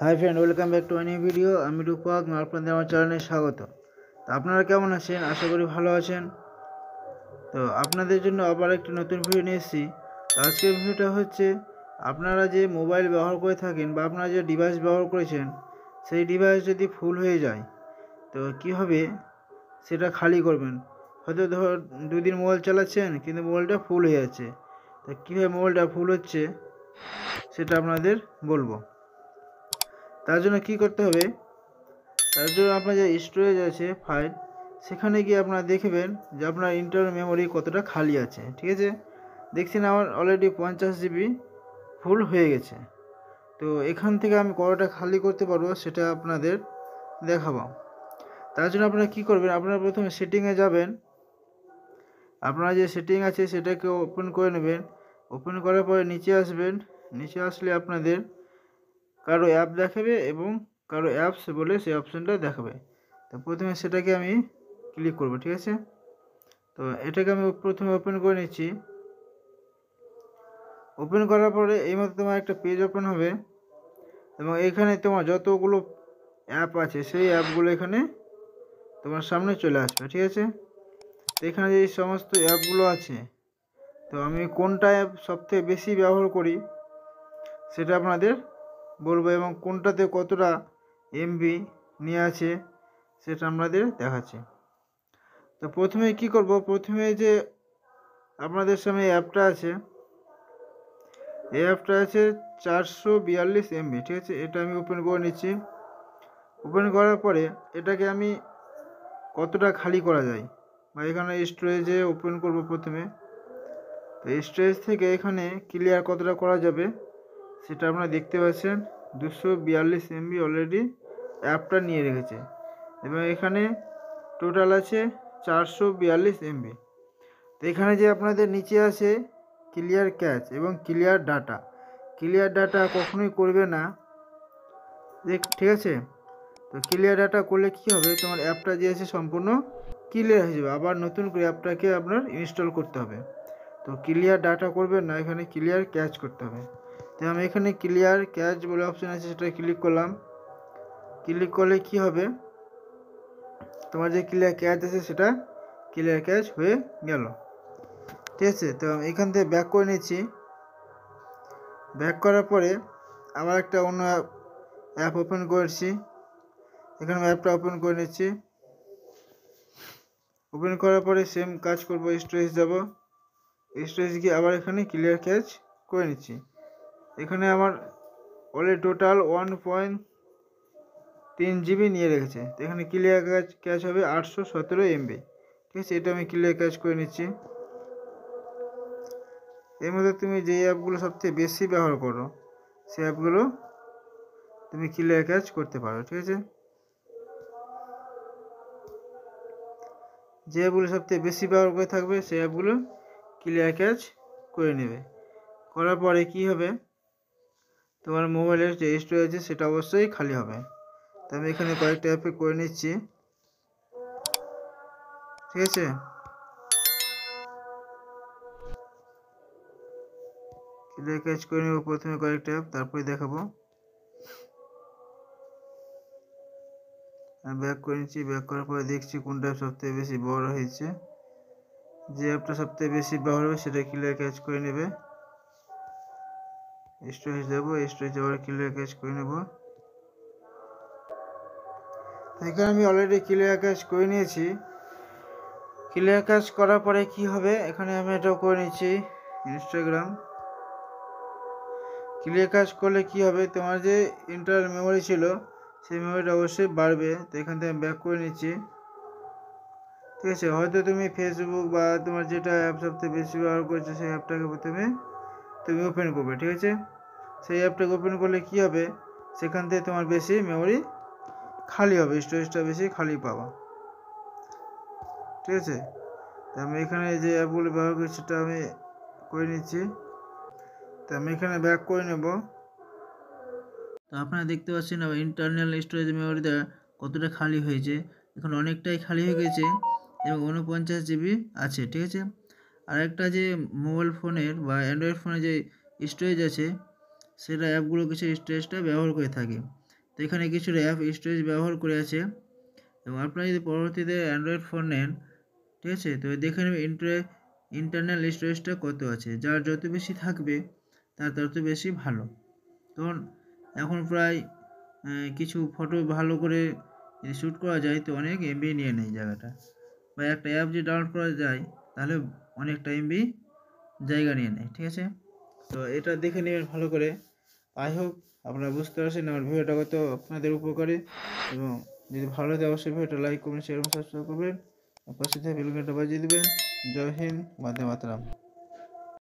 Hi friend, welcome back to new video. আমি রূপক, আপনাদের আমার চ্যানেলে স্বাগত। তো আপনারা কেমন আছেন? আশা করি ভালো আছেন। তো আপনাদের জন্য আবার একটি নতুন ভিডিও নিয়ে এসেছি। আজকের ভিডিওটা হচ্ছে, আপনারা যে মোবাইল ব্যবহার করে থাকেন বা আপনারা যে ডিভাইস ব্যবহার করেছেন, সেই ডিভাইস যদি ফুল হয়ে যায় তো কীভাবে সেটা খালি করবেন। হয়তো ধর 2 দিন মোবাইল চালাচ্ছেন কিন্তু মোবাইলটা ফুল হয়ে যাচ্ছে, তো কীভাবে মোবাইলটা ফুল হচ্ছে সেটা আপনাদের বলবো। তার জন্য কি করতে হবে, তার জন্য আপনার যে স্টোরেজ আছে ফাইল, সেখানে গিয়ে আপনারা দেখবেন যে আপনার ইন্টারনাল মেমোরি কতটা খালি আছে। ঠিক আছে, দেখছেন আমার অলরেডি 50 জিবি ফুল হয়ে গেছে। তো এখান থেকে আমি কতটা খালি করতে পারবো সেটা আপনাদের দেখাবো। তার জন্য আপনারা কী করবেন, আপনারা প্রথমে সেটিংয়ে যাবেন। আপনারা যে সেটিং আছে সেটাকে ওপেন করে নেবেন। ওপেন করার পরে নিচে আসবেন। নিচে আসলে আপনাদের কারো অ্যাপ দেখাবে এবং কারো অ্যাপস বলে সেই অপশানটা দেখাবে। তো প্রথমে সেটাকে আমি ক্লিক করব। ঠিক আছে, তো এটাকে আমি প্রথমে ওপেন করে নিচ্ছি। ওপেন করার পরে এই মতো তোমার একটা পেজ ওপেন হবে এবং এখানে তোমার যতগুলো অ্যাপ আছে সেই অ্যাপগুলো এখানে তোমার সামনে চলে আসবে। ঠিক আছে, তো এখানে যে সমস্ত অ্যাপগুলো আছে, তো আমি কোনটা অ্যাপ সবথেকে বেশি ব্যবহার করি সেটা আপনাদের বলবো এবং কোনটাতে কতটা এমবি নিয়ে আছে সেটা আপনাদের দেখাচ্ছি। তো প্রথমে কি করব, প্রথমে যে আপনাদের সামনে অ্যাপটা আছে, এই অ্যাপটা আছে 442 এমবি। ঠিক আছে, এটা আমি ওপেন করে নিচ্ছি। ওপেন করার পরে এটাকে আমি কতটা খালি করা যায় বা এখানে স্টোরেজে ওপেন করব প্রথমে। তো স্টোরেজ থেকে এখানে ক্লিয়ার কতটা করা যাবে সেটা আপনারা দেখতে পাচ্ছেন। 242 এমবি অলরেডি অ্যাপটা নিয়ে রেখেছে এবং এখানে টোটাল আছে 442 এমবি। তো এখানে যে আপনাদের নিচে আছে ক্লিয়ার ক্যাচ এবং ক্লিয়ার ডাটা, ক্লিয়ার ডাটা কখনোই করবে না। ঠিক আছে, তো ক্লিয়ার ডাটা করলে কি হবে, তোমার অ্যাপটা যে আছে সম্পূর্ণ ক্লিয়ার হয়ে যাবে। আবার নতুন করে অ্যাপটাকে আপনার ইনস্টল করতে হবে। তো ক্লিয়ার ডাটা করবেন না, এখানে ক্লিয়ার ক্যাচ করতে হবে। তো আমি এখানে ক্লিয়ার ক্যাচ বলে অপশান আছে সেটা ক্লিক করলাম। ক্লিক করলে কি হবে, তোমার যে ক্লিয়ার ক্যাচ আছে সেটা ক্লিয়ার ক্যাচ হয়ে গেল। ঠিক আছে, তো এখান থেকে ব্যাক করে নিচ্ছি। ব্যাক করার পরে আবার একটা অন্য অ্যাপ ওপেন করেছি। এখানে অ্যাপটা ওপেন করে নিচ্ছি। ওপেন করার পরে সেম কাজ করব, স্টোরেজ যাব। স্টোরেজ গিয়ে আবার এখানে ক্লিয়ার ক্যাচ করে নিচ্ছি। এখানে আমার অলরেডি টোটাল 1.3 জিবি নিয়ে রেখেছে। তো এখানে ক্লিয়ার ক্যাচ হবে 817 এমবি। ঠিক আছে, এটা আমি ক্লিয়ার ক্যাচ করে নিচ্ছি। এর মধ্যে তুমি যে অ্যাপগুলো সবথেকে বেশি ব্যবহার করো সেই অ্যাপগুলো তুমি ক্লিয়ার ক্যাচ করতে পারো। ঠিক আছে, যে অ্যাপগুলো সবথেকে বেশি ব্যবহার করে থাকবে সেই অ্যাপগুলো ক্লিয়ার ক্যাচ করে নেবে। করার পরে কি হবে, তোমার মোবাইলের যে স্টোরেজ আছে সেটা অবশ্যই খালি হবে। তো আমি এখানে কয়েকটা অ্যাপে করে নিচ্ছি। ঠিক আছে, ক্লিয়ার ক্যাচ করে নেব প্রথমে কয়েকটা অ্যাপ, তারপরে দেখাবো। আমি ব্যাক করে নিচ্ছি। ব্যাক করার পরে দেখছি কোনটা সবথেকে বেশি বড় হয়েছে। যে অ্যাপটা সবথেকে বেশি ব্যবহার হবে সেটা ক্লিয়ার ক্যাচ করে নেবে। স্টোরেজ দেবো, স্টোরেজ আবার ক্লিয়ার ক্যাচ করে নেব। এখানে আমি অলরেডি ক্লিয়ার ক্যাচ করে নিয়েছি। ক্লিয়ার ক্যাচ করার পরে কি হবে, এখানে আমি এটাও করে নিচ্ছি ইনস্টাগ্রাম। ক্লিয়ার ক্যাচ করলে কি হবে, তোমার যে ইন্টারনাল মেমোরি ছিল সেই মেমোরিটা অবশ্যই বাড়বে। তো এখান থেকে ব্যাক করে নিচ্ছি। ঠিক আছে, হয়তো তুমি ফেসবুক বা তোমার যেটা অ্যাপ সবথেকে বেশি ব্যবহার করছো সেই অ্যাপটাকে প্রথমে তুমি ওপেন করবে। ঠিক আছে, সেই অ্যাপটাকে ওপেন করলে কি হবে, সেখান থেকে তোমার বেশি মেমোরি খালি হবে, স্টোরেজটা বেশি খালি পাবা। ঠিক আছে, তো আমি এখানে যে অ্যাপগুলো ব্যবহার করি সেটা আমি করে নিচ্ছি। তো আমি এখানে ব্যাক করে নেব। তো আপনারা দেখতে পাচ্ছেন ইন্টারনাল স্টোরেজ মেমোরিটা কতটা খালি হয়েছে। এখন অনেকটাই খালি হয়ে গেছে এবং 49 জিবি আছে। ঠিক আছে, আর একটা যে মোবাইল ফোনের বা অ্যান্ড্রয়েড ফোনে যে স্টোরেজ আছে সেটা অ্যাপগুলো কিছু স্টোরেজটা ব্যবহার করে থাকে। তো এখানে কিছুটা অ্যাপ স্টোরেজ ব্যবহার করে আছে। এবং আপনারা যদি পরবর্তীতে অ্যান্ড্রয়েড ফোন নেন, ঠিক আছে, তো দেখে নেবেন ইন্টারনাল স্টোরেজটা কত আছে। যার যত বেশি থাকবে তার তত বেশি ভালো। তখন এখন প্রায় কিছু ফটো ভালো করে যদি শ্যুট করা যায় তো অনেক এমবি নিয়ে নেয় জায়গাটা, বা একটা অ্যাপ যদি ডাউনলোড করা যায় তাহলে অনেকটা এমবি জায়গা নিয়ে নেয়, ঠিক আছে। তো এটা দেখে নেবেন ভালো করে। আই হোপ আপনারা বুঝতে পারছেন আমার ভিডিওটা কত আপনাদের উপকারী, এবং যদি ভালো লাগে অবশ্যই ভিডিওটা লাইক করবেন, শেয়ার এবং সাবস্ক্রাইব করবেন, পাশে থেকে বেল বাটনটা বাজিয়ে দেবেন। জয় হিন্দ, বন্দে মাতরম।